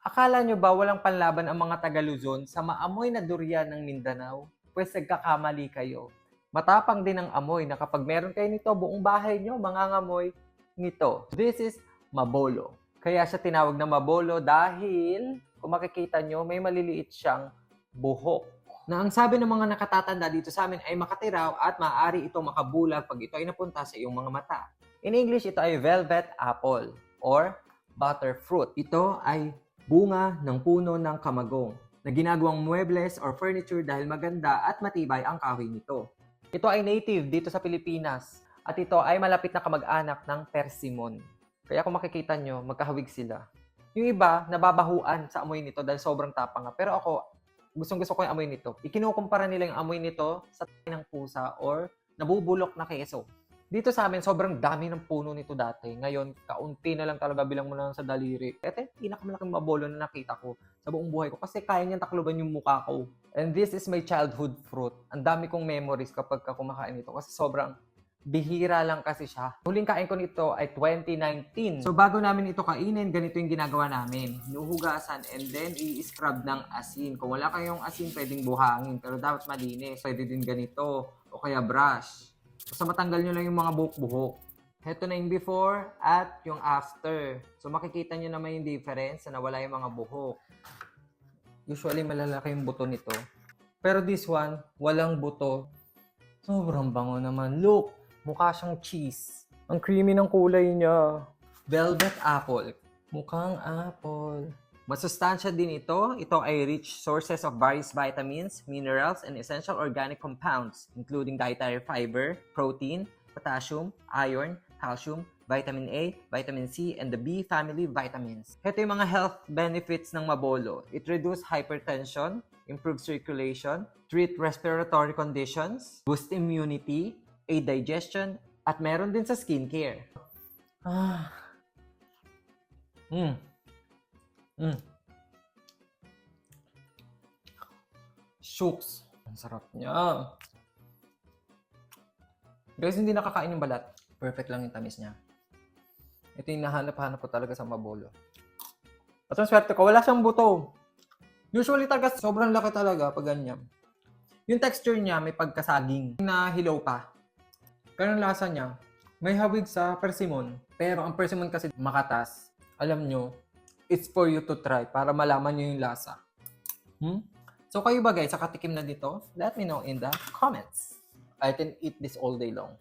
Akala nyo ba walang panlaban ang mga taga Luzon sa maamoy na durian ng Mindanao? Pwes nagkakamali kayo. Matapang din ang amoy na kapag meron kayo nito, buong bahay nyo mangangamoy nito. This is mabolo. Kaya siya tinawag na mabolo dahil kung makikita nyo, may maliliit siyang buhok. Na ang sabi ng mga nakatatanda dito sa amin ay makatiraw at maaari ito makabulag pag ito ay napunta sa iyong mga mata. In English, ito ay velvet apple or butterfruit. Ito ay bunga ng puno ng kamagong na ginagawang muebles or furniture dahil maganda at matibay ang kahoy nito. Ito ay native dito sa Pilipinas at ito ay malapit na kamag-anak ng persimmon. Kaya kung makikita nyo, magkahawig sila. Yung iba, nababahuan sa amoy nito dahil sobrang tapang nga. Pero ako, gustong-gusto ko yung amoy nito. Ikinukumpara nila yung amoy nito sa tayo ng pusa or nabubulok na keso. Dito sa amin, sobrang dami ng puno nito dati. Ngayon, kaunti na lang talaga, bilang mo na lang sa daliri. Ito yung pinakamalaking mabolo na nakita ko sa buong buhay ko kasi kaya niyang takluban yung mukha ko. And this is my childhood fruit. Ang dami kong memories kapag kumakain nito kasi sobrang bihira lang kasi siya. Huling kain ko nito ay 2019. So bago namin ito kainin, ganito yung ginagawa namin. Hinuhugasan and then i-scrub ng asin. Kung wala kayong asin, pwedeng buhangin. Pero dapat malinis. Pwede din ganito o kaya brush. Basta matanggal nyo lang yung mga buhok-buhok. Heto na yung before at yung after. So makikita nyo naman yung difference na nawala yung mga buhok. Usually malalaki yung buto nito. Pero this one, walang buto. Sobrang bango naman. Look! Mukha siyang cheese. Ang creamy ng kulay niya. Velvet apple. Mukhang apple. Masustansya din ito. Ito ay rich sources of various vitamins, minerals, and essential organic compounds, including dietary fiber, protein, potassium, iron, calcium, vitamin A, vitamin C, and the B family vitamins. Ito yung mga health benefits ng mabolo. It reduces hypertension, improves circulation, treat respiratory conditions, boost immunity, aid digestion, at meron din sa skincare. Shooks. Ang sarap niya. Guys, hindi nakakain yung balat. Perfect lang yung tamis niya. Ito yung nahanap-hanap ko talaga sa mabolo. At ang swerte ko, wala siyang buto. Usually talaga, sobrang laki talaga pag ganyan. Yung texture niya, may pagkasaging na hilaw pa. Pero ang lasa niya, may hawig sa persimmon. Pero ang persimmon kasi makatas. Alam nyo, it's for you to try para malaman nyo yung lasa. So kayo ba guys, sa katikim na dito? Let me know in the comments. I can eat this all day long.